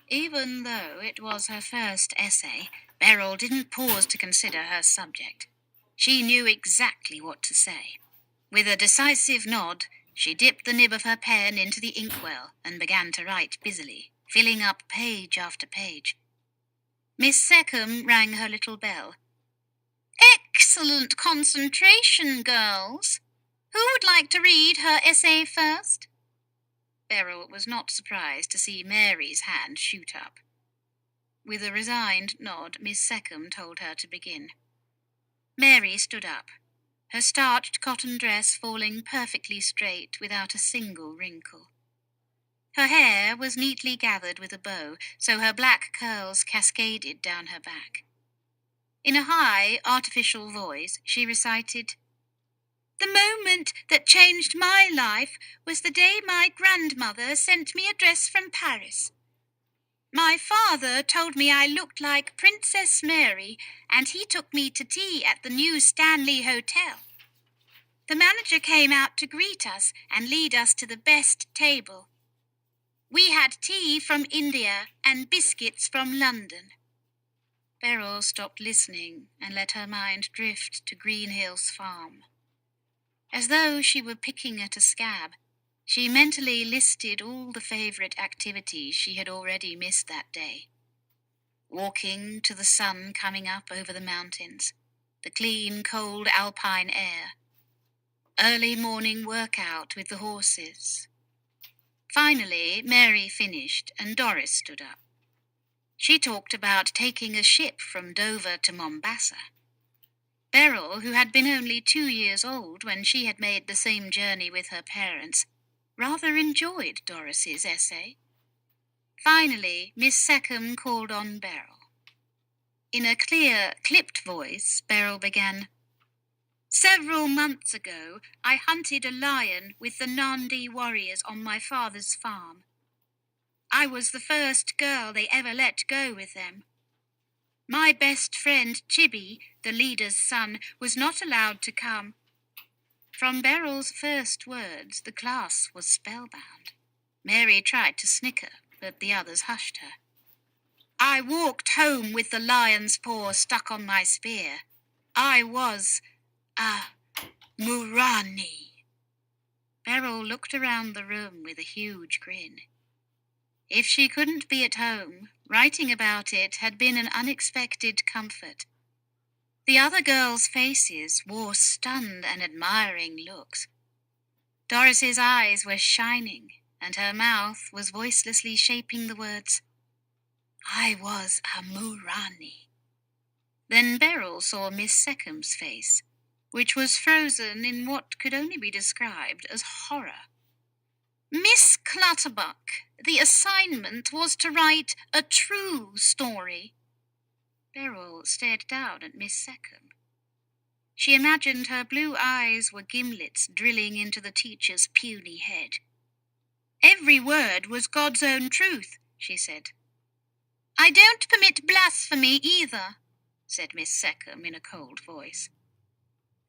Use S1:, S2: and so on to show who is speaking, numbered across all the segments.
S1: Even though it was her first essay, Beryl didn't pause to consider her subject. She knew exactly what to say. With a decisive nod, she dipped the nib of her pen into the inkwell and began to write busily, filling up page after page. Miss Seckham rang her little bell. "Excellent concentration, girls. Who would like to read her essay first?" Beryl was not surprised to see Mary's hand shoot up. With a resigned nod, Miss Seckham told her to begin. Mary stood up, her starched cotton dress falling perfectly straight without a single wrinkle. Her hair was neatly gathered with a bow, so her black curls cascaded down her back. In a high, artificial voice, she recited, "The moment that changed my life was the day my grandmother sent me a dress from Paris. My father told me I looked like Princess Mary, and he took me to tea at the new Stanley Hotel. The manager came out to greet us and lead us to the best table. We had tea from India and biscuits from London." Beryl stopped listening and let her mind drift to Greenhill's farm. As though she were picking at a scab, she mentally listed all the favourite activities she had already missed that day. Walking to the sun coming up over the mountains, the clean, cold alpine air, early morning workout with the horses. Finally, Mary finished and Doris stood up. She talked about taking a ship from Dover to Mombasa. Beryl, who had been only 2 years old when she had made the same journey with her parents, rather enjoyed Doris's essay. Finally, Miss Seckham called on Beryl. In a clear, clipped voice, Beryl began, "Several months ago, I hunted a lion with the Nandi warriors on my father's farm. I was the first girl they ever let go with them. My best friend, Chibi, the leader's son, was not allowed to come." From Beryl's first words, the class was spellbound. Mary tried to snicker, but the others hushed her. "I walked home with the lion's paw stuck on my spear. I was a Murani." Beryl looked around the room with a huge grin. If she couldn't be at home, writing about it had been an unexpected comfort. The other girls' faces wore stunned and admiring looks. Doris's eyes were shining, and her mouth was voicelessly shaping the words, "I was a Murani." Then Beryl saw Miss Seckham's face, which was frozen in what could only be described as horror. "Miss Clutterbuck, the assignment was to write a true story." Beryl stared down at Miss Seckham. She imagined her blue eyes were gimlets drilling into the teacher's puny head. "Every word was God's own truth," she said. "I don't permit blasphemy either," said Miss Seckham in a cold voice.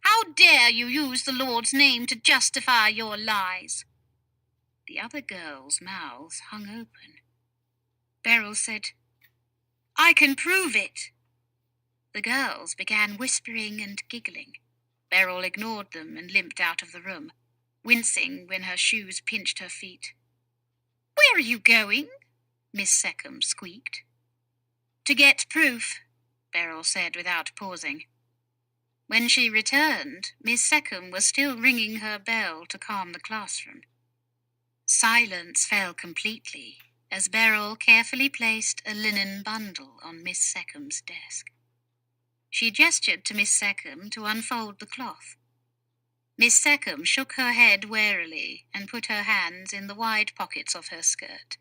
S1: "How dare you use the Lord's name to justify your lies?" The other girls' mouths hung open. Beryl said, "I can prove it." The girls began whispering and giggling. Beryl ignored them and limped out of the room, wincing when her shoes pinched her feet. "Where are you going?" Miss Seckham squeaked. "To get proof," Beryl said without pausing. When she returned, Miss Seckham was still ringing her bell to calm the classroom. Silence fell completely as Beryl carefully placed a linen bundle on Miss Seckham's desk. She gestured to Miss Seckham to unfold the cloth. Miss Seckham shook her head warily and put her hands in the wide pockets of her skirt.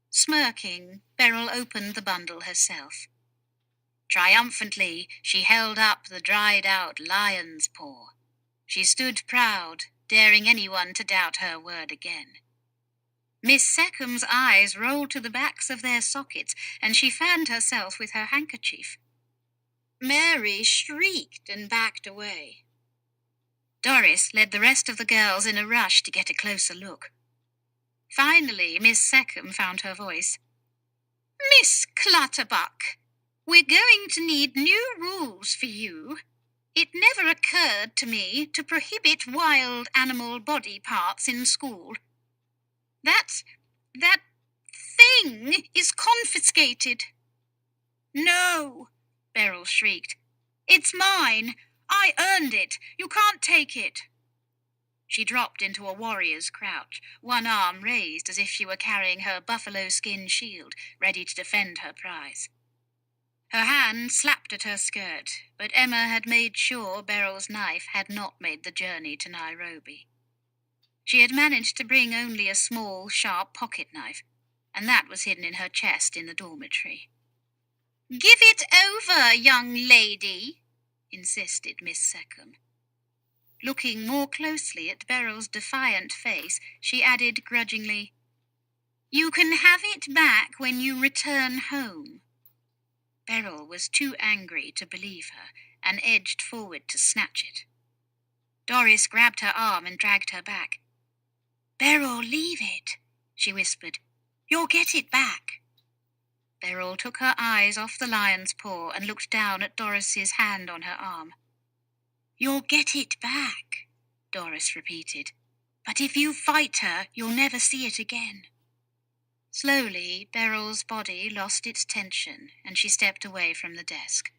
S1: Smirking, Beryl opened the bundle herself. Triumphantly, she held up the dried-out lion's paw. She stood proud, daring anyone to doubt her word again. Miss Seckham's eyes rolled to the backs of their sockets, and she fanned herself with her handkerchief. Mary shrieked and backed away. Doris led the rest of the girls in a rush to get a closer look. Finally, Miss Seckham found her voice. Miss Clutterbuck, we're going to need new rules for you. It never occurred to me to prohibit wild animal body parts in school. That thing is confiscated. No, Beryl shrieked. It's mine. I earned it. You can't take it. She dropped into a warrior's crouch, one arm raised as if she were carrying her buffalo skin shield, ready to defend her prize. Her hand slapped at her skirt, but Emma had made sure Beryl's knife had not made the journey to Nairobi. She had managed to bring only a small, sharp pocket knife, and that was hidden in her chest in the dormitory. Give it over, young lady, insisted Miss Secombe. Looking more closely at Beryl's defiant face, she added grudgingly, You can have it back when you return home. Beryl was too angry to believe her, and edged forward to snatch it. Doris grabbed her arm and dragged her back. Beryl, leave it, she whispered. You'll get it back. Beryl took her eyes off the lion's paw and looked down at Doris's hand on her arm. You'll get it back, Doris repeated. But if you fight her, you'll never see it again. Slowly, Beryl's body lost its tension, and she stepped away from the desk.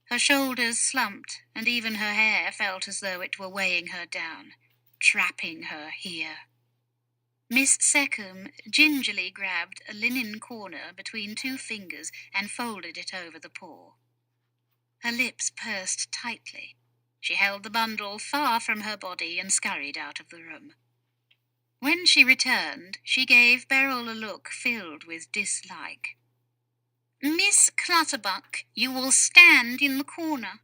S1: Her shoulders slumped, and even her hair felt as though it were weighing her down, trapping her here. Miss Secombe gingerly grabbed a linen corner between two fingers and folded it over the paw. Her lips pursed tightly. She held the bundle far from her body and scurried out of the room. When she returned, she gave Beryl a look filled with dislike. Miss Clutterbuck, you will stand in the corner.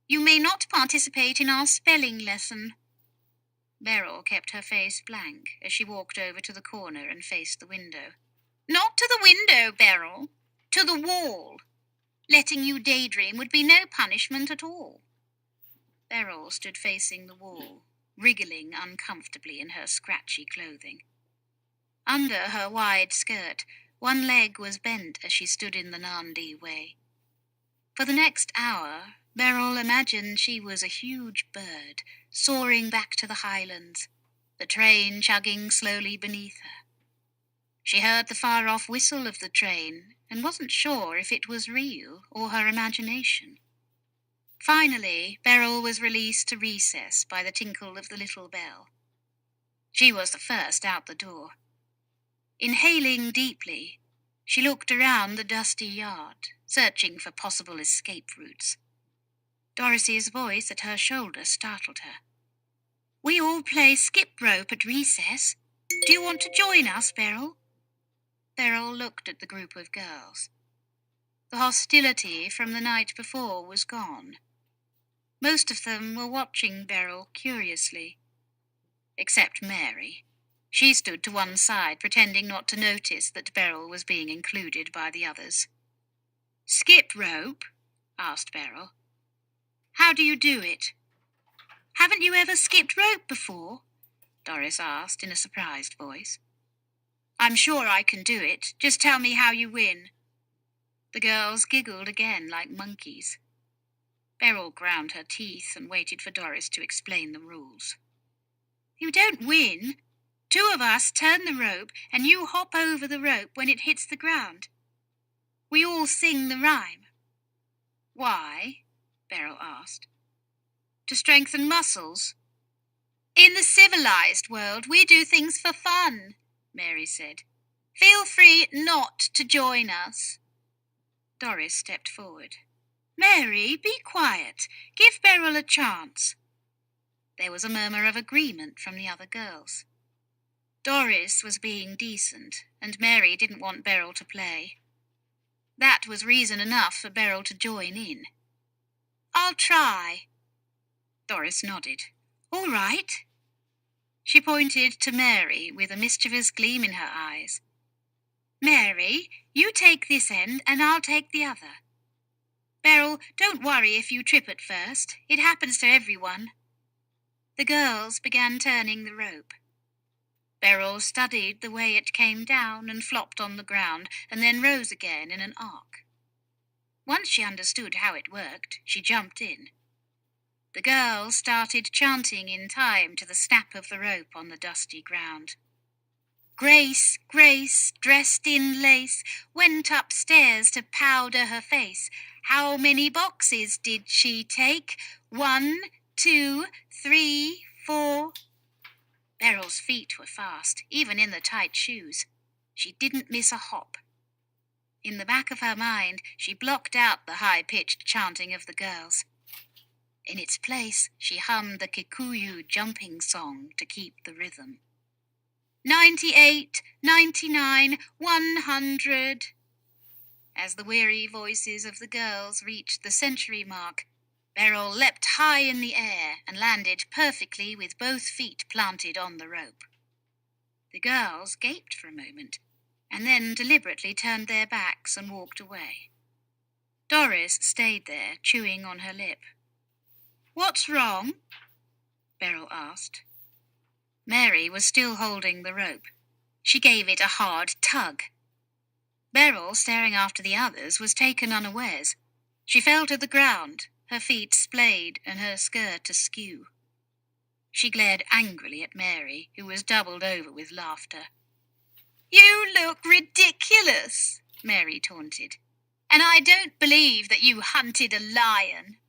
S1: You may not participate in our spelling lesson. Beryl kept her face blank as she walked over to the corner and faced the window. Not to the window, Beryl. To the wall. Letting you daydream would be no punishment at all. Beryl stood facing the wall, wriggling uncomfortably in her scratchy clothing. Under her wide skirt, one leg was bent as she stood in the Nandi way. For the next hour, Beryl imagined she was a huge bird, soaring back to the highlands, the train chugging slowly beneath her. She heard the far-off whistle of the train and wasn't sure if it was real or her imagination. Finally, Beryl was released to recess by the tinkle of the little bell. She was the first out the door. Inhaling deeply, she looked around the dusty yard, searching for possible escape routes. Doris's voice at her shoulder startled her. We all play skip rope at recess. Do you want to join us, Beryl? Beryl looked at the group of girls. The hostility from the night before was gone. Most of them were watching Beryl curiously. Except Mary. She stood to one side, pretending not to notice that Beryl was being included by the others. Skip rope? Asked Beryl. How do you do it? Haven't you ever skipped rope before? Doris asked in a surprised voice. I'm sure I can do it. Just tell me how you win. The girls giggled again like monkeys. Beryl ground her teeth and waited for Doris to explain the rules. You don't win. Two of us turn the rope and you hop over the rope when it hits the ground. We all sing the rhyme. Why? Beryl asked. To strengthen muscles. In the civilized world, we do things for fun, Mary said. Feel free not to join us. Doris stepped forward. Mary, be quiet. Give Beryl a chance. There was a murmur of agreement from the other girls. Doris was being decent, and Mary didn't want Beryl to play. That was reason enough for Beryl to join in. I'll try. Doris nodded. All right. She pointed to Mary with a mischievous gleam in her eyes. Mary, you take this end and I'll take the other. Beryl, don't worry if you trip at first. It happens to everyone. The girls began turning the rope. Beryl studied the way it came down and flopped on the ground and then rose again in an arc. Once she understood how it worked, she jumped in. The girls started chanting in time to the snap of the rope on the dusty ground. Grace, Grace, dressed in lace, went upstairs to powder her face. How many boxes did she take? 1, 2, 3, 4. Beryl's feet were fast, even in the tight shoes. She didn't miss a hop. In the back of her mind, she blocked out the high-pitched chanting of the girls. In its place, she hummed the Kikuyu jumping song to keep the rhythm. 98, 99, 100. As the weary voices of the girls reached the century mark, Beryl leapt high in the air and landed perfectly with both feet planted on the rope. The girls gaped for a moment, and then deliberately turned their backs and walked away. Doris stayed there, chewing on her lip. "What's wrong?" Beryl asked. Mary was still holding the rope. She gave it a hard tug. Beryl, staring after the others, was taken unawares. She fell to the ground, her feet splayed and her skirt askew. She glared angrily at Mary, who was doubled over with laughter. "You look ridiculous," Mary taunted, "and I don't believe that you hunted a lion."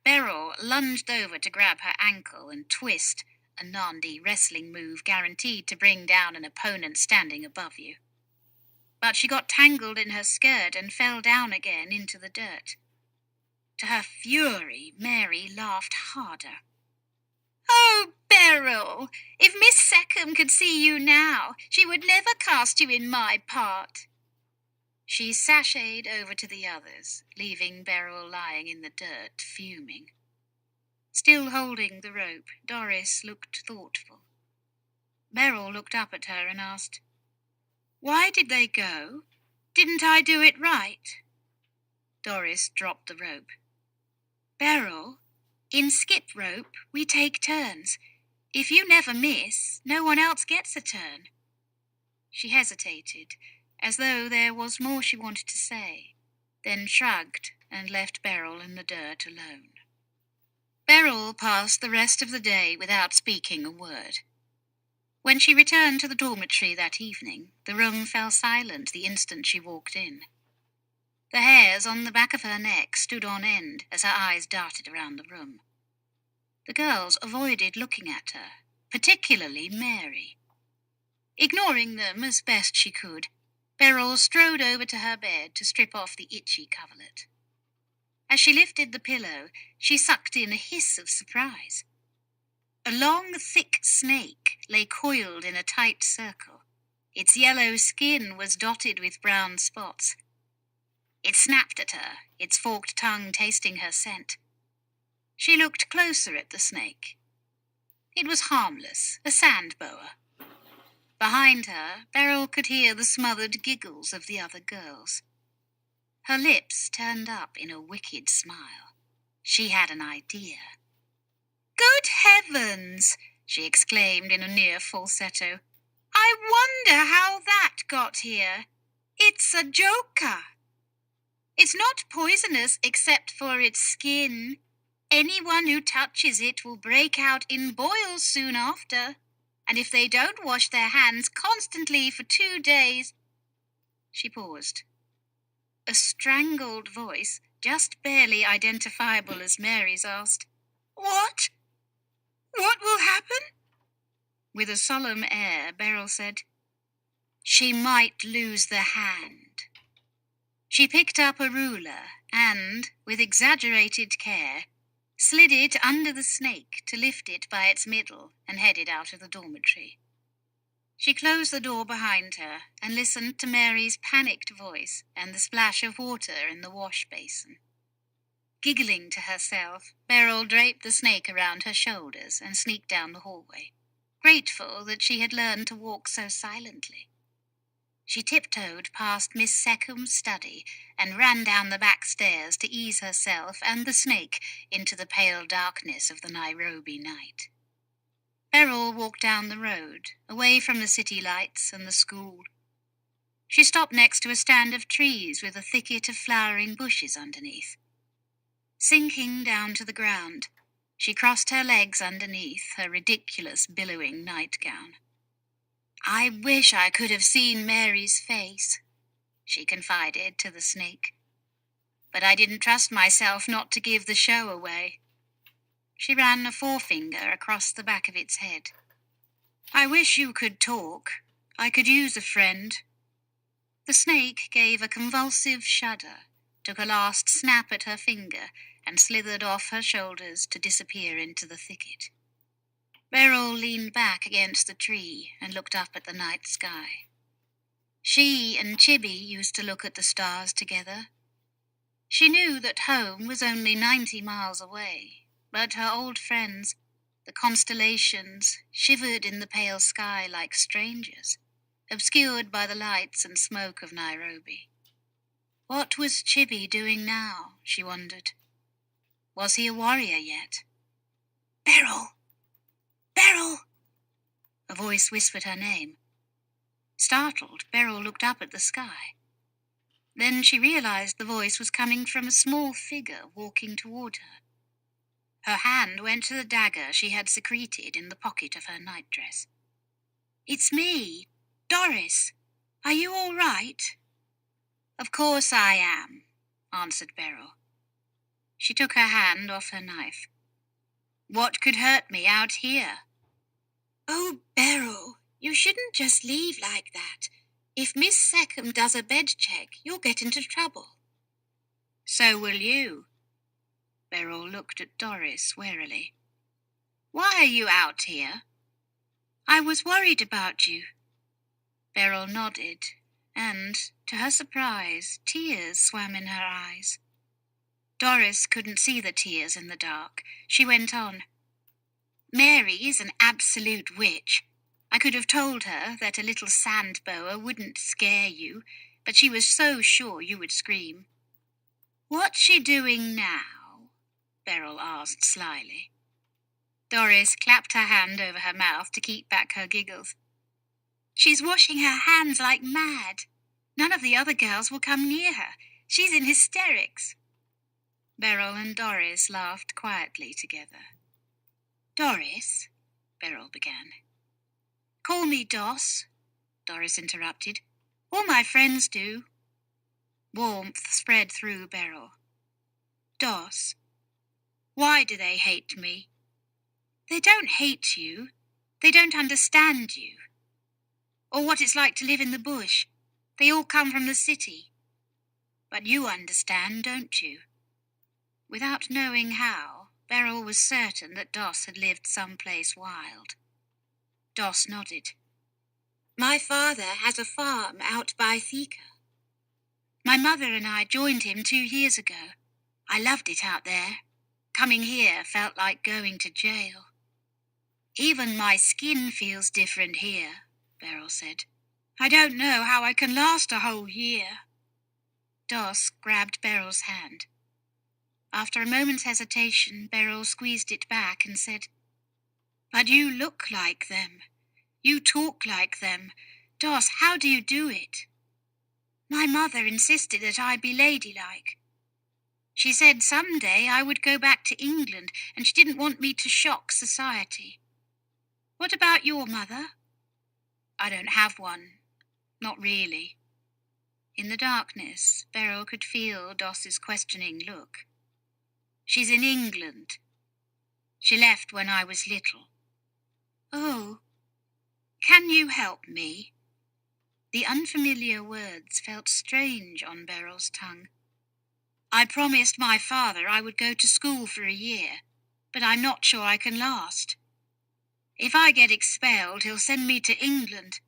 S1: Beryl lunged over to grab her ankle and twist, a Nandi wrestling move guaranteed to bring down an opponent standing above you. But she got tangled in her skirt and fell down again into the dirt. To her fury, Mary laughed harder. "Oh, Beryl, if Miss Seckham could see you now, she would never cast you in my part." She sashayed over to the others, leaving Beryl lying in the dirt, fuming. Still holding the rope, Doris looked thoughtful. Beryl looked up at her and asked, "Why did they go? Didn't I do it right?" Doris dropped the rope. "Beryl, in skip rope, we take turns. If you never miss, no one else gets a turn." She hesitated, as though there was more she wanted to say, then shrugged and left Beryl in the dirt alone. Beryl passed the rest of the day without speaking a word. When she returned to the dormitory that evening, the room fell silent the instant she walked in. The hairs on the back of her neck stood on end as her eyes darted around the room. The girls avoided looking at her, particularly Mary. Ignoring them as best she could, Beryl strode over to her bed to strip off the itchy coverlet. As she lifted the pillow, she sucked in a hiss of surprise. A long, thick snake lay coiled in a tight circle. Its yellow skin was dotted with brown spots. It snapped at her, its forked tongue tasting her scent. She looked closer at the snake. It was harmless, a sand boa. Behind her, Beryl could hear the smothered giggles of the other girls. Her lips turned up in a wicked smile. She had an idea. "Good heavens!" she exclaimed in a near falsetto. "I wonder how that got here. It's a joker. It's not poisonous except for its skin. Anyone who touches it will break out in boils soon after. And if they don't wash their hands constantly for 2 days..." She paused. A strangled voice, just barely identifiable as Mary's, asked, "What? What will happen?" With a solemn air, Beryl said, "She might lose the hand." She picked up a ruler and, with exaggerated care, slid it under the snake to lift it by its middle and headed out of the dormitory. She closed the door behind her and listened to Mary's panicked voice and the splash of water in the wash basin. Giggling to herself, Beryl draped the snake around her shoulders and sneaked down the hallway, grateful that she had learned to walk so silently. She tiptoed past Miss Seckham's study and ran down the back stairs to ease herself and the snake into the pale darkness of the Nairobi night. Beryl walked down the road, away from the city lights and the school. She stopped next to a stand of trees with a thicket of flowering bushes underneath. Sinking down to the ground, she crossed her legs underneath her ridiculous billowing nightgown. "I wish I could have seen Mary's face," she confided to the snake. "But I didn't trust myself not to give the show away." She ran a forefinger across the back of its head. "I wish you could talk. I could use a friend." The snake gave a convulsive shudder, took a last snap at her finger, and slithered off her shoulders to disappear into the thicket. Beryl leaned back against the tree and looked up at the night sky. She and Chibi used to look at the stars together. She knew that home was only 90 miles away, but her old friends, the constellations, shivered in the pale sky like strangers, obscured by the lights and smoke of Nairobi. What was Chibi doing now, she wondered. Was he a warrior yet? "Beryl! Beryl!" A voice whispered her name. Startled, Beryl looked up at the sky. Then she realized the voice was coming from a small figure walking toward her. Her hand went to the dagger she had secreted in the pocket of her nightdress. "It's me, Doris. Are you all right?" "Of course I am," answered Beryl. She took her hand off her knife. "What could hurt me out here?" "Oh, Beryl, you shouldn't just leave like that. If Miss Seckham does a bed check, you'll get into trouble." "So will you." Beryl looked at Doris warily. "Why are you out here?" "I was worried about you." Beryl nodded, and, to her surprise, tears swam in her eyes. Doris couldn't see the tears in the dark. She went on. "Mary is an absolute witch. I could have told her that a little sand boa wouldn't scare you, but she was so sure you would scream." "What's she doing now?" Beryl asked slyly. Doris clapped her hand over her mouth to keep back her giggles. "She's washing her hands like mad. None of the other girls will come near her. She's in hysterics." Beryl and Doris laughed quietly together. "Doris," Beryl began. "Call me Doss," Doris interrupted. "All my friends do." Warmth spread through Beryl. "Doss, why do they hate me?" "They don't hate you. They don't understand you. Or what it's like to live in the bush. They all come from the city. But you understand, don't you?" Without knowing how, Beryl was certain that Doss had lived someplace wild. Doss nodded. "My father has a farm out by Thika. My mother and I joined him 2 years ago. I loved it out there. Coming here felt like going to jail." "Even my skin feels different here," Beryl said. "I don't know how I can last a whole year." Doss grabbed Beryl's hand. After a moment's hesitation, Beryl squeezed it back and said, "But you look like them. You talk like them. Doss, how do you do it?" "My mother insisted that I be ladylike. She said someday I would go back to England, and she didn't want me to shock society." "What about your mother?" "I don't have one. Not really." In the darkness, Beryl could feel Doss's questioning look. "She's in England. She left when I was little." "Oh. Can you help me?" The unfamiliar words felt strange on Beryl's tongue. "I promised my father I would go to school for a year, but I'm not sure I can last. If I get expelled, he'll send me to England.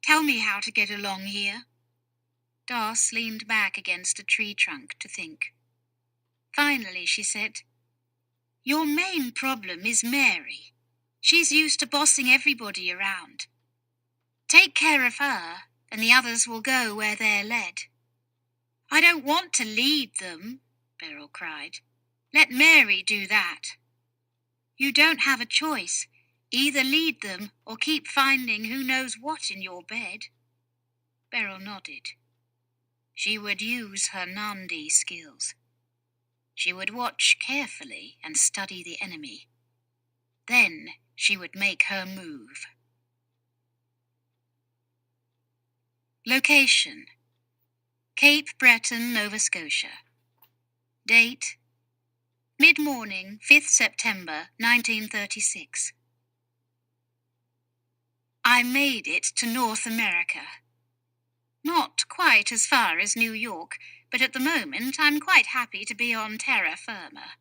S1: Tell me how to get along here." Doss leaned back against a tree trunk to think. Finally, she said, "Your main problem is Mary. She's used to bossing everybody around. Take care of her, and the others will go where they're led." "I don't want to lead them," Beryl cried. "Let Mary do that." "You don't have a choice. Either lead them or keep finding who knows what in your bed. Beryl nodded. She would use her Nandi skills. She would watch carefully and study the enemy. Then she would make her move. Location: Cape Breton, Nova Scotia. Date: mid-morning, 5th September 1936. I made it to North America. Not quite as far as New York, but at the moment I'm quite happy to be on terra firma.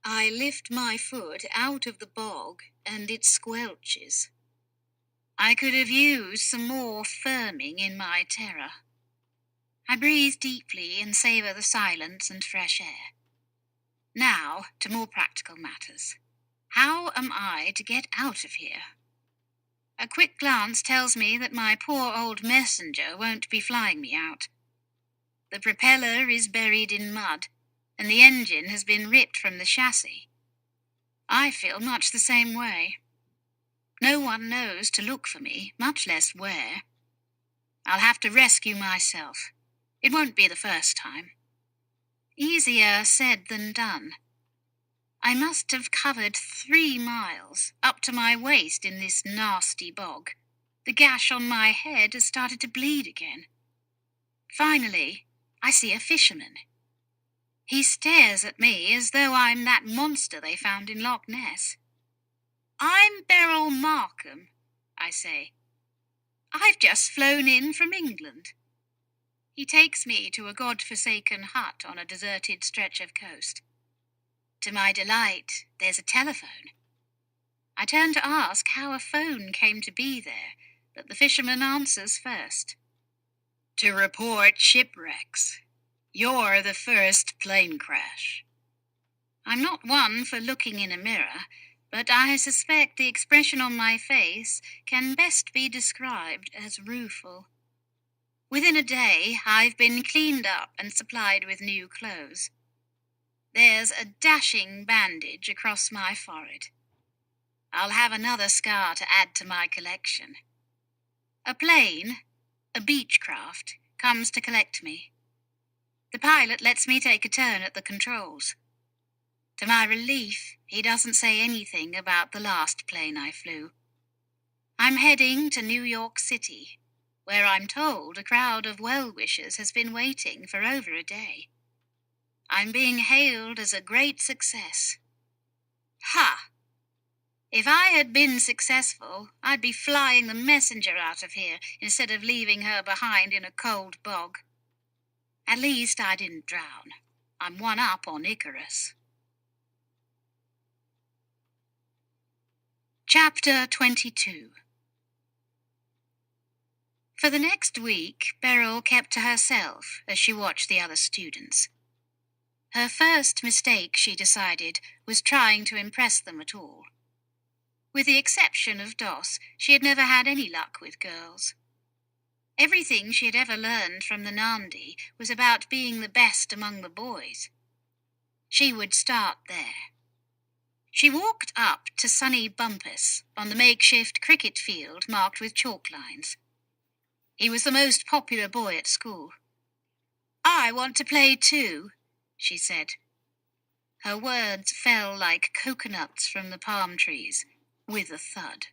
S1: I lift my foot out of the bog and it squelches. I could have used some more firming in my terror. I breathe deeply and savour the silence and fresh air. Now to more practical matters. How am I to get out of here? A quick glance tells me that my poor old messenger won't be flying me out. The propeller is buried in mud, and the engine has been ripped from the chassis. I feel much the same way. No one knows to look for me, much less where. I'll have to rescue myself. It won't be the first time. Easier said than done. I must have covered 3 miles, up to my waist in this nasty bog. The gash on my head has started to bleed again. Finally, I see a fisherman. He stares at me as though I'm that monster they found in Loch Ness. I'm Beryl Markham, I say. I've just flown in from England. He takes me to a god-forsaken hut on a deserted stretch of coast. To my delight, there's a telephone. I turn to ask how a phone came to be there, but the fisherman answers first. To report shipwrecks. You're the first plane crash. I'm not one for looking in a mirror, but I suspect the expression on my face can best be described as rueful. Within a day, I've been cleaned up and supplied with new clothes. There's a dashing bandage across my forehead. I'll have another scar to add to my collection. A plane, a Beechcraft, comes to collect me. The pilot lets me take a turn at the controls. To my relief, he doesn't say anything about the last plane I flew. I'm heading to New York City, where I'm told a crowd of well-wishers has been waiting for over a day. I'm being hailed as a great success. Ha! If I had been successful, I'd be flying the messenger out of here instead of leaving her behind in a cold bog. At least I didn't drown. I'm one up on Icarus. Chapter 22. For the next week, Beryl kept to herself as she watched the other students. Her first mistake, she decided, was trying to impress them at all. With the exception of Doss, she had never had any luck with girls. Everything she had ever learned from the Nandi was about being the best among the boys. She would start there. She walked up to Sonny Bumpus on the makeshift cricket field marked with chalk lines. He was the most popular boy at school. I want to play too, she said. Her words fell like coconuts from the palm trees, with a thud.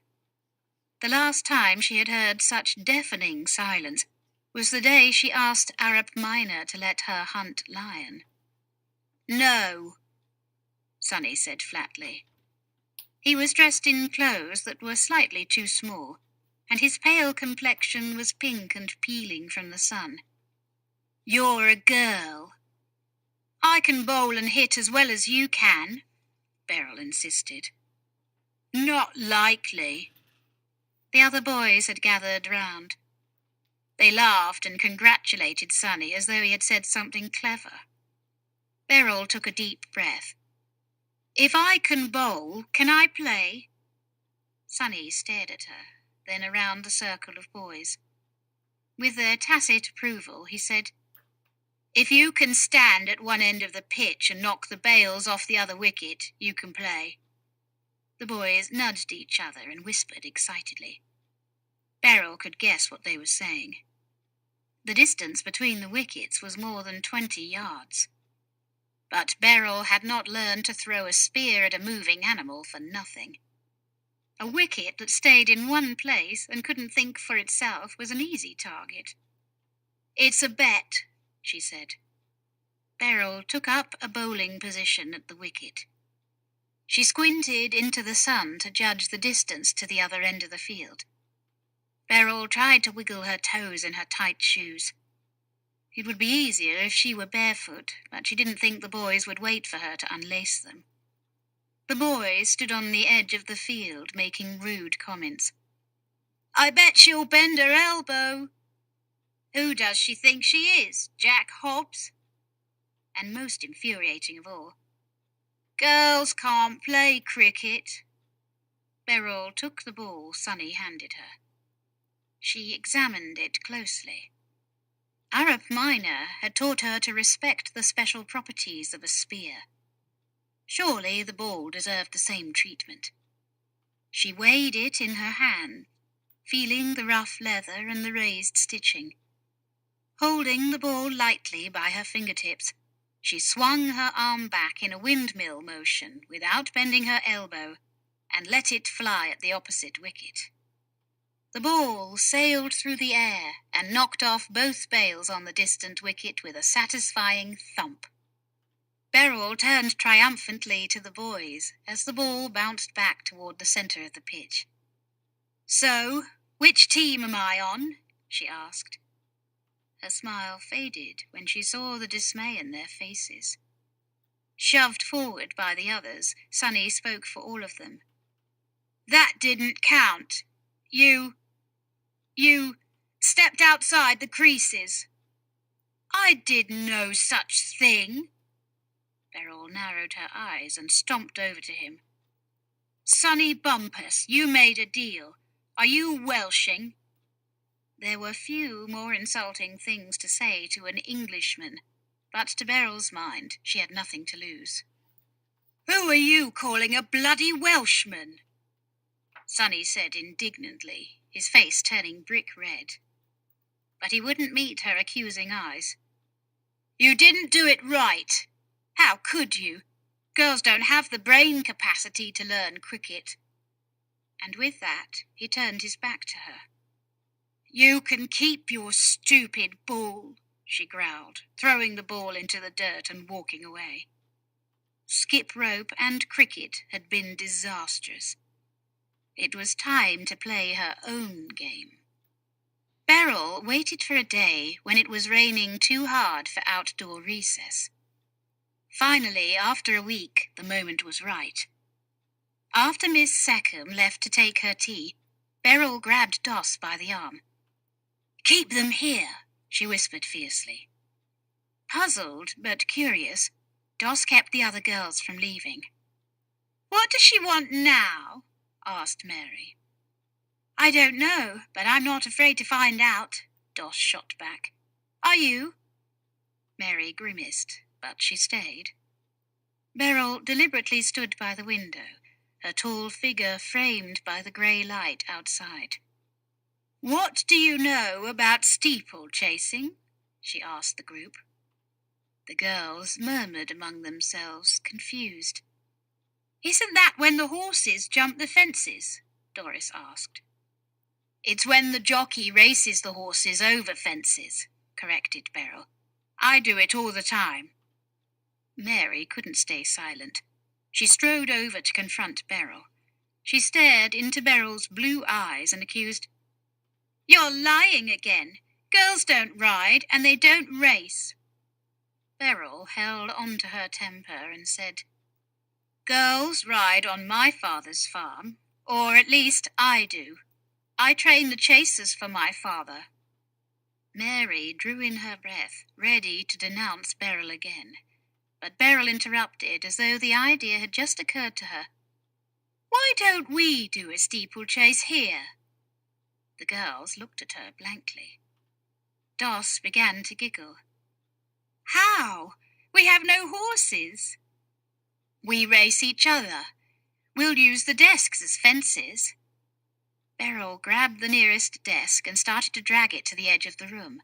S1: The last time she had heard such deafening silence was the day she asked Arup Minor to let her hunt lion. No, Sonny said flatly. He was dressed in clothes that were slightly too small, and his pale complexion was pink and peeling from the sun. You're a girl. I can bowl and hit as well as you can, Beryl insisted. Not likely. The other boys had gathered round. They laughed and congratulated Sonny as though he had said something clever. Beryl took a deep breath. If I can bowl, can I play? Sonny stared at her, then around the circle of boys. With their tacit approval, he said, If you can stand at one end of the pitch and knock the bails off the other wicket, you can play. The boys nudged each other and whispered excitedly. Beryl could guess what they were saying. The distance between the wickets was more than 20 yards. But Beryl had not learned to throw a spear at a moving animal for nothing. A wicket that stayed in one place and couldn't think for itself was an easy target. "It's a bet," she said. Beryl took up a bowling position at the wicket. She squinted into the sun to judge the distance to the other end of the field. Beryl tried to wiggle her toes in her tight shoes. It would be easier if she were barefoot, but she didn't think the boys would wait for her to unlace them. The boys stood on the edge of the field, making rude comments. "I bet she'll bend her elbow." "Who does she think she is, Jack Hobbs?" And most infuriating of all, "Girls can't play cricket." Beryl took the ball Sonny handed her. She examined it closely. Arup Minor had taught her to respect the special properties of a spear. Surely the ball deserved the same treatment. She weighed it in her hand, feeling the rough leather and the raised stitching. Holding the ball lightly by her fingertips, she swung her arm back in a windmill motion without bending her elbow and let it fly at the opposite wicket. The ball sailed through the air and knocked off both bails on the distant wicket with a satisfying thump. Beryl turned triumphantly to the boys as the ball bounced back toward the centre of the pitch. "So, which team am I on?" she asked. Her smile faded when she saw the dismay in their faces. Shoved forward by the others, Sonny spoke for all of them. "That didn't count. You stepped outside the creases." "I did no such thing." Beryl narrowed her eyes and stomped over to him. "Sonny Bumpus, you made a deal. Are you welshing?" There were few more insulting things to say to an Englishman, but to Beryl's mind she had nothing to lose. "Who are you calling a bloody Welshman?" Sonny said indignantly, his face turning brick red. But he wouldn't meet her accusing eyes. "You didn't do it right. How could you? Girls don't have the brain capacity to learn cricket." And with that, he turned his back to her. "You can keep your stupid ball," she growled, throwing the ball into the dirt and walking away. Skip rope and cricket had been disastrous. It was time to play her own game. Beryl waited for a day when it was raining too hard for outdoor recess. Finally, after a week, the moment was right. After Miss Seckham left to take her tea, Beryl grabbed Doss by the arm. "Keep them here," she whispered fiercely. Puzzled but curious, Doss kept the other girls from leaving. "What does she want now?" asked Mary. "I don't know, but I'm not afraid to find out," Doss shot back. "Are you?" Mary grimaced, but she stayed. Beryl deliberately stood by the window, her tall figure framed by the grey light outside. "What do you know about steeplechasing?" she asked the group. The girls murmured among themselves, confused. "Isn't that when the horses jump the fences?" Doris asked. "It's when the jockey races the horses over fences," corrected Beryl. "I do it all the time." Mary couldn't stay silent. She strode over to confront Beryl. She stared into Beryl's blue eyes and accused, "You're lying again. Girls don't ride and they don't race." Beryl held on to her temper and said, "Girls ride on my father's farm, or at least I do. I train the chasers for my father." Mary drew in her breath, ready to denounce Beryl again. But Beryl interrupted as though the idea had just occurred to her. "Why don't we do a steeplechase here?" The girls looked at her blankly. Doss began to giggle. "How? We have no horses." "We race each other. We'll use the desks as fences. Beryl grabbed the nearest desk and started to drag it to the edge of the room.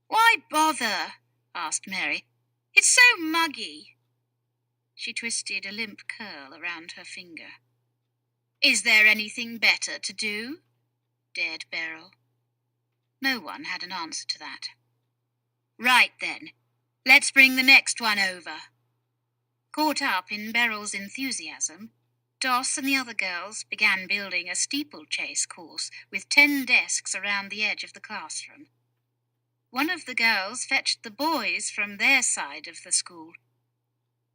S1: Why bother? Asked Mary. It's so muggy. She twisted a limp curl around her finger. Is there anything better to do? Dared Beryl. No one had an answer to that. Right then, let's bring the next one over. Caught up in Beryl's enthusiasm, Doss and the other girls began building a steeplechase course with 10 desks around the edge of the classroom. One of the girls fetched the boys from their side of the school.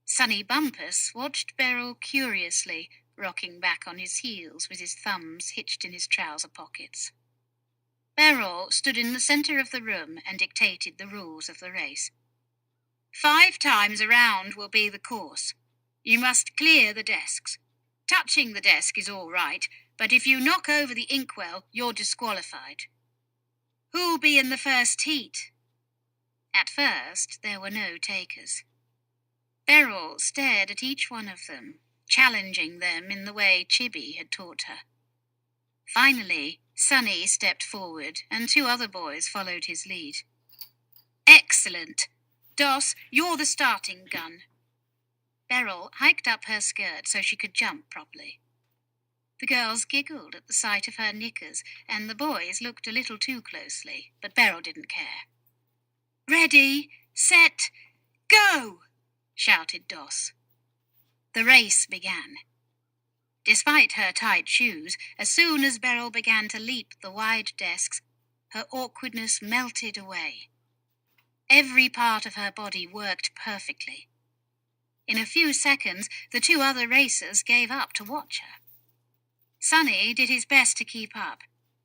S1: Sonny Bumpus watched Beryl curiously, rocking back on his heels with his thumbs hitched in his trouser pockets. Beryl stood in the centre of the room and dictated the rules of the race. 5 times around will be the course. You must clear the desks. Touching the desk is all right, but if you knock over the inkwell, you're disqualified. Who'll be in the first heat? At first, there were no takers. Beryl stared at each one of them, challenging them in the way Chibi had taught her. Finally, Sonny stepped forward, and 2 other boys followed his lead. Excellent! Doss, you're the starting gun. Beryl hiked up her skirt so she could jump properly. The girls giggled at the sight of her knickers, and the boys looked a little too closely, but Beryl didn't care. Ready, set, go! Shouted Doss. The race began. Despite her tight shoes, as soon as Beryl began to leap the wide desks, her awkwardness melted away. Every part of her body worked perfectly. In a few seconds, the 2 other racers gave up to watch her. Sonny did his best to keep up.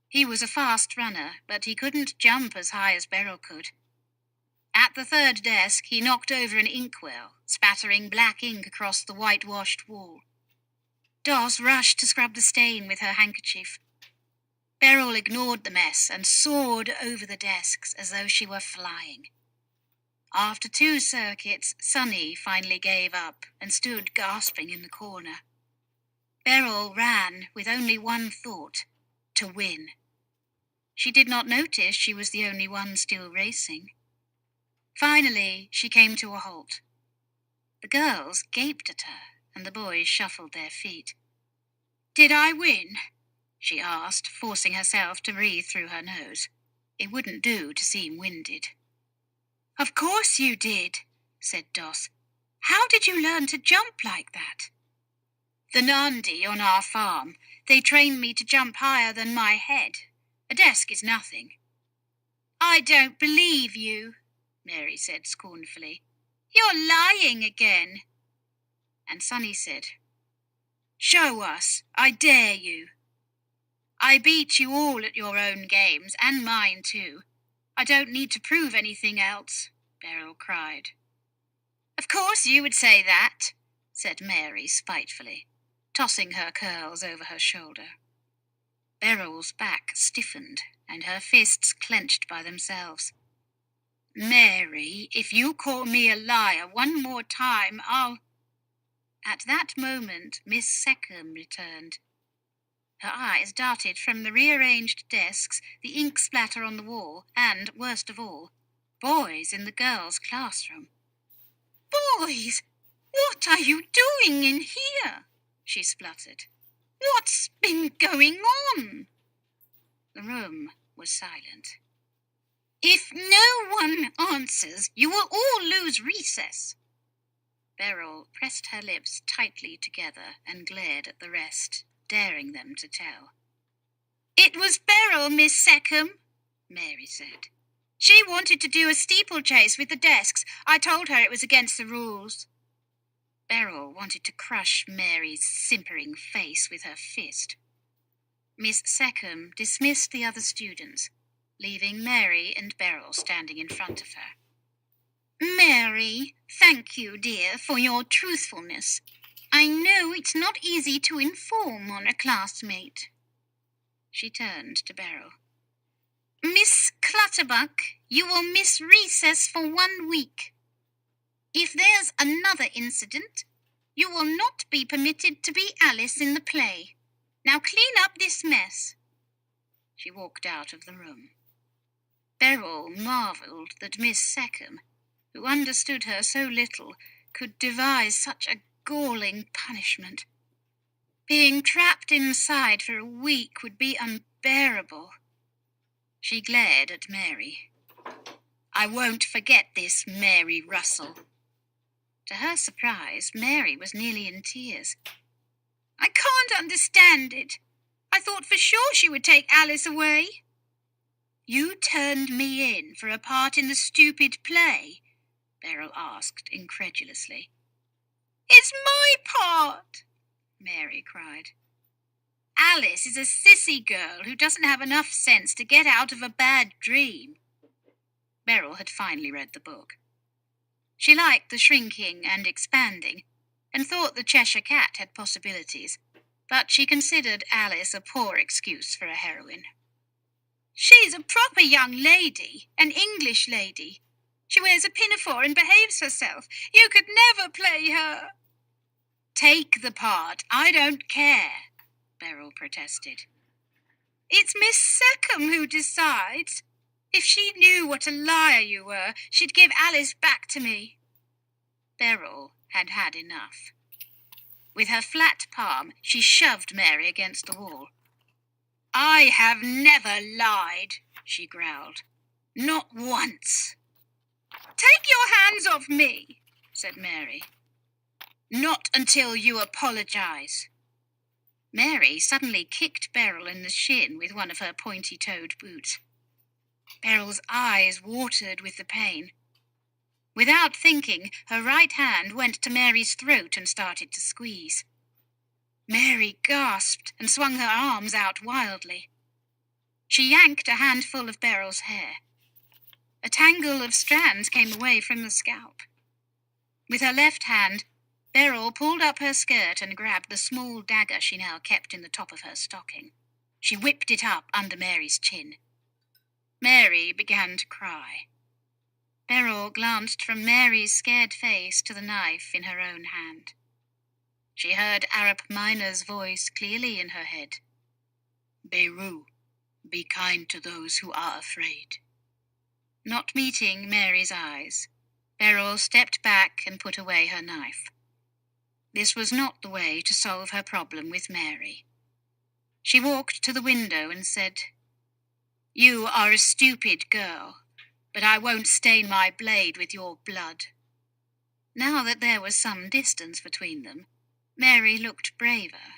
S1: He was a fast runner, but he couldn't jump as high as Beryl could. At the 3rd desk, he knocked over an inkwell, spattering black ink across the whitewashed wall. Doss rushed to scrub the stain with her handkerchief. Beryl ignored the mess and soared over the desks as though she were flying. After 2 circuits, Sonny finally gave up and stood gasping in the corner. Beryl ran with only one thought, to win. She did not notice she was the only one still racing. Finally, she came to a halt. The girls gaped at her, and the boys shuffled their feet. Did I win? She asked, forcing herself to breathe through her nose. It wouldn't do to seem winded. Of course you did, said Doss. How did you learn to jump like that? The Nandi on our farm. They trained me to jump higher than my head. A desk is nothing. I don't believe you, Mary said scornfully. You're lying again. And Sonny said, Show us, I dare you. I beat you all at your own games, and mine too. I don't need to prove anything else, Beryl cried. Of course you would say that, said Mary spitefully, tossing her curls over her shoulder. Beryl's back stiffened, and her fists clenched by themselves. Mary, if you call me a liar one more time, I'll... At that moment, Miss Seckham returned. Her eyes darted from the rearranged desks, the ink splatter on the wall, and, worst of all, boys in the girls' classroom. Boys, what are you doing in here? She spluttered. What's been going on? The room was silent. If no one answers, you will all lose recess. Beryl pressed her lips tightly together and glared at the rest, daring them to tell. It was Beryl, Miss Seckham, Mary said. She wanted to do a steeplechase with the desks. I told her it was against the rules. Beryl wanted to crush Mary's simpering face with her fist. Miss Seckham dismissed the other students, leaving Mary and Beryl standing in front of her. Mary, thank you, dear, for your truthfulness. I know it's not easy to inform on a classmate. She turned to Beryl. Miss Clutterbuck, you will miss recess for 1 week. If there's another incident, You will not be permitted to be Alice in the play. Now clean up this mess." She walked out of the room. Beryl marvelled that Miss Seckham, who understood her so little, could devise such a galling punishment. Being trapped inside for a week would be unbearable. She glared at Mary. "I won't forget this, Mary Russell." To her surprise, Mary was nearly in tears. "I can't understand it. I thought for sure she would take Alice away." "You turned me in for a part in the stupid play?" Beryl asked incredulously. "It's my part," Mary cried. "Alice is a sissy girl who doesn't have enough sense to get out of a bad dream." Beryl had finally read the book. She liked the shrinking and expanding, and thought the Cheshire Cat had possibilities, but she considered Alice a poor excuse for a heroine. "She's a proper young lady, an English lady. She wears a pinafore and behaves herself. You could never play her." "Take the part. I don't care," Beryl protested. "It's Miss Seckham who decides. If she knew what a liar you were, she'd give Alice back to me." Beryl had had enough. With her flat palm, she shoved Mary against the wall. "I have never lied," she growled. "Not once." "Take your hands off me," said Mary. "Not until you apologize." Mary suddenly kicked Beryl in the shin with one of her pointy-toed boots. Beryl's eyes watered with the pain. Without thinking, her right hand went to Mary's throat and started to squeeze. Mary gasped and swung her arms out wildly. She yanked a handful of Beryl's hair. A tangle of strands came away from the scalp. With her left hand, Beryl pulled up her skirt and grabbed the small dagger she now kept in the top of her stocking. She whipped it up under Mary's chin. Mary began to cry. Beryl glanced from Mary's scared face to the knife in her own hand. She heard Arap Miner's voice clearly in her head. "Beru, be kind to those who are afraid." Not meeting Mary's eyes, Beryl stepped back and put away her knife. This was not the way to solve her problem with Mary. She walked to the window and said, "You are a stupid girl, but I won't stain my blade with your blood." Now that there was some distance between them, Mary looked braver.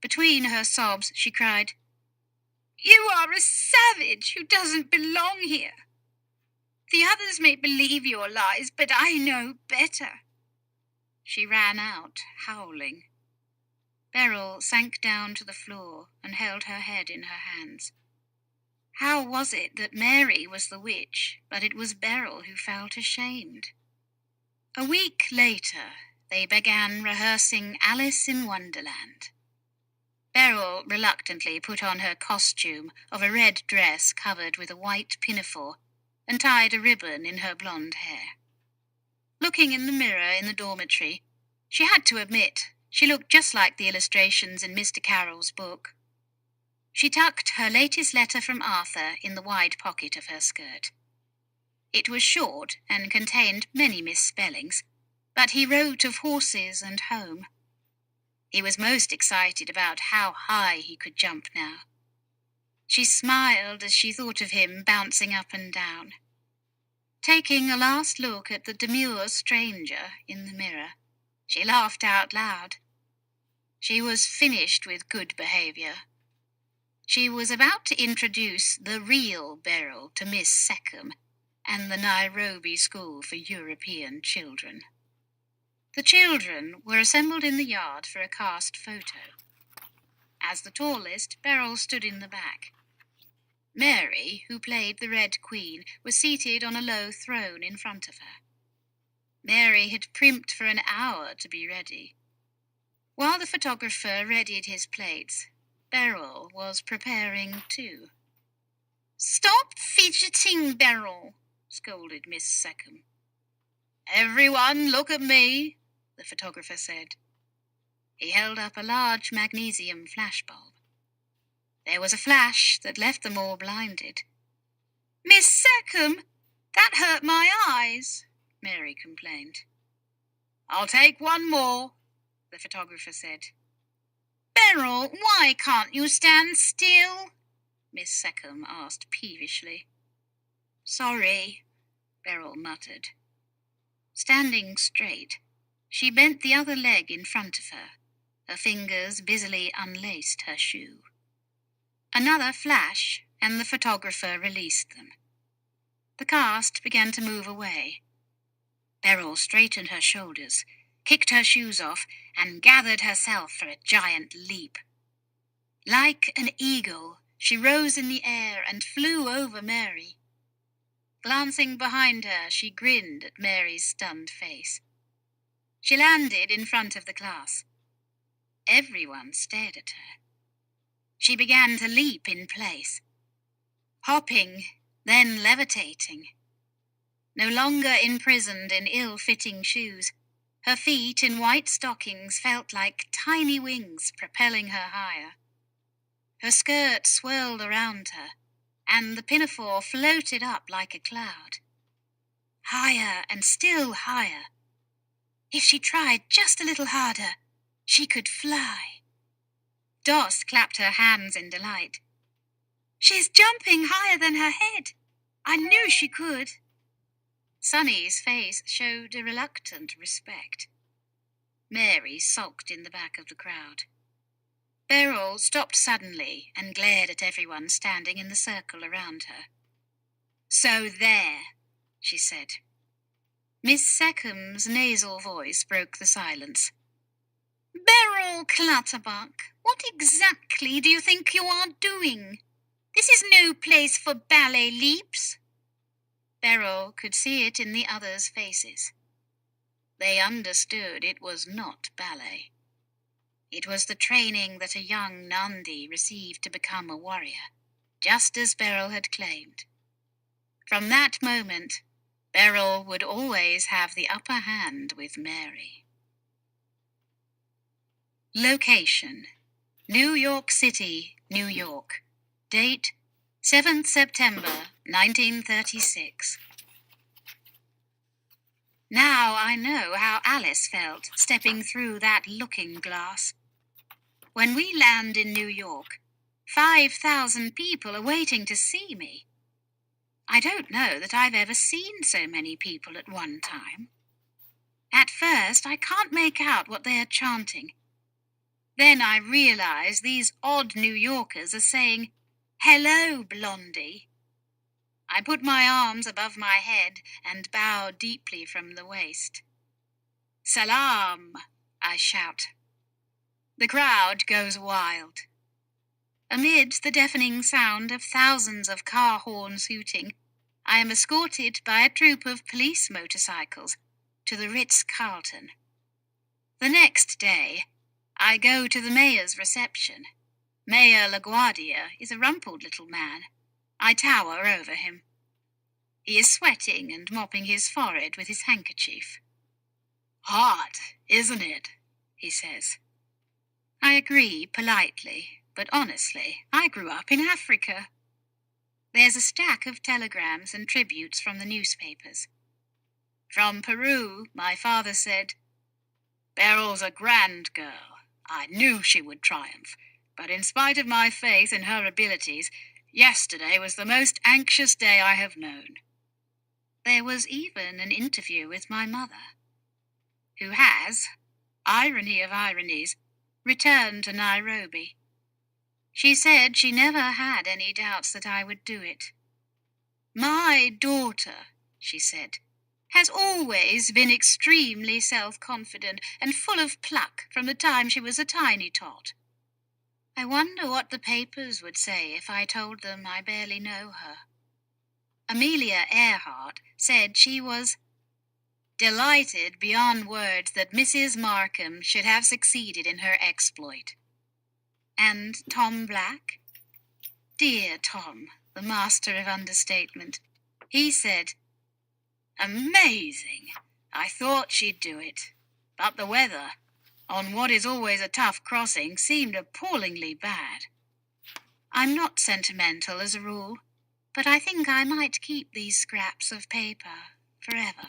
S1: Between her sobs, she cried, "You are a savage who doesn't belong here. The others may believe your lies, but I know better." She ran out, howling. Beryl sank down to the floor and held her head in her hands. How was it that Mary was the witch, but it was Beryl who felt ashamed? A week later, they began rehearsing Alice in Wonderland. Beryl reluctantly put on her costume of a red dress covered with a white pinafore and tied a ribbon in her blonde hair. Looking in the mirror in the dormitory, she had to admit she looked just like the illustrations in Mr. Carroll's book. She tucked her latest letter from Arthur in the wide pocket of her skirt. It was short and contained many misspellings, but he wrote of horses and home. He was most excited about how high he could jump now. She smiled as she thought of him bouncing up and down. Taking a last look at the demure stranger in the mirror, she laughed out loud. She was finished with good behaviour. She was about to introduce the real Beryl to Miss Seckham and the Nairobi School for European Children. The children were assembled in the yard for a cast photo. As the tallest, Beryl stood in the back. Mary, who played the Red Queen, was seated on a low throne in front of her. Mary had primped for an hour to be ready. While the photographer readied his plates, Beryl was preparing too. "Stop fidgeting, Beryl," scolded Miss Seckham. "Everyone look at me," the photographer said. He held up a large magnesium flashbulb. There was a flash that left them all blinded. "Miss Seckham, that hurt my eyes," Mary complained. "I'll take one more," the photographer said. "Beryl, why can't you stand still?" Miss Seckham asked peevishly. "Sorry," Beryl muttered. Standing straight, she bent the other leg in front of her. Her fingers busily unlaced her shoe. Another flash, and the photographer released them. The cast began to move away. Beryl straightened her shoulders, kicked her shoes off, and gathered herself for a giant leap. Like an eagle, she rose in the air and flew over Mary. Glancing behind her, she grinned at Mary's stunned face. She landed in front of the class. Everyone stared at her. She began to leap in place, hopping, then levitating. No longer imprisoned in ill-fitting shoes, her feet in white stockings felt like tiny wings propelling her higher. Her skirt swirled around her, and the pinafore floated up like a cloud. Higher and still higher. If she tried just a little harder, she could fly. Doss clapped her hands in delight. "She's jumping higher than her head. I knew she could." Sonny's face showed a reluctant respect. Mary sulked in the back of the crowd. Beryl stopped suddenly and glared at everyone standing in the circle around her. "So there," she said. Miss Seckham's nasal voice broke the silence. "Beryl Clutterbuck, what exactly do you think you are doing? This is no place for ballet leaps." Beryl could see it in the others' faces. They understood it was not ballet. It was the training that a young Nandi received to become a warrior, just as Beryl had claimed. From that moment, Beryl would always have the upper hand with Mary. Location: New York City, New York. Date: 7th September 1936. Now I know how Alice felt stepping through that looking glass. When we land in New York, 5,000 people are waiting to see me. I don't know that I've ever seen so many people at one time. At first, I can't make out what they are chanting. Then I realize these odd New Yorkers are saying, "Hello, Blondie." I put my arms above my head and bow deeply from the waist. "Salam," I shout. The crowd goes wild. Amid the deafening sound of thousands of car horns hooting, I am escorted by a troop of police motorcycles to the Ritz-Carlton. The next day, I go to the mayor's reception. Mayor LaGuardia is a rumpled little man. I tower over him. He is sweating and mopping his forehead with his handkerchief. "Hot, isn't it?" he says. I agree politely, but honestly, I grew up in Africa. There's a stack of telegrams and tributes from the newspapers. From Peru, my father said, "Beryl's a grand girl. I knew she would triumph, but in spite of my faith in her abilities, yesterday was the most anxious day I have known." There was even an interview with my mother, who has, irony of ironies, returned to Nairobi. She said she never had any doubts that I would do it. "My daughter," she said, "has always been extremely self-confident and full of pluck from the time she was a tiny tot. I wonder what the papers would say if I told them I barely know her." Amelia Earhart said she was delighted beyond words that Mrs. Markham should have succeeded in her exploit. And Tom Black? Dear Tom, the master of understatement. He said, "Amazing. I thought she'd do it." But the weather, on what is always a tough crossing, seemed appallingly bad. I'm not sentimental as a rule, but I think I might keep these scraps of paper forever.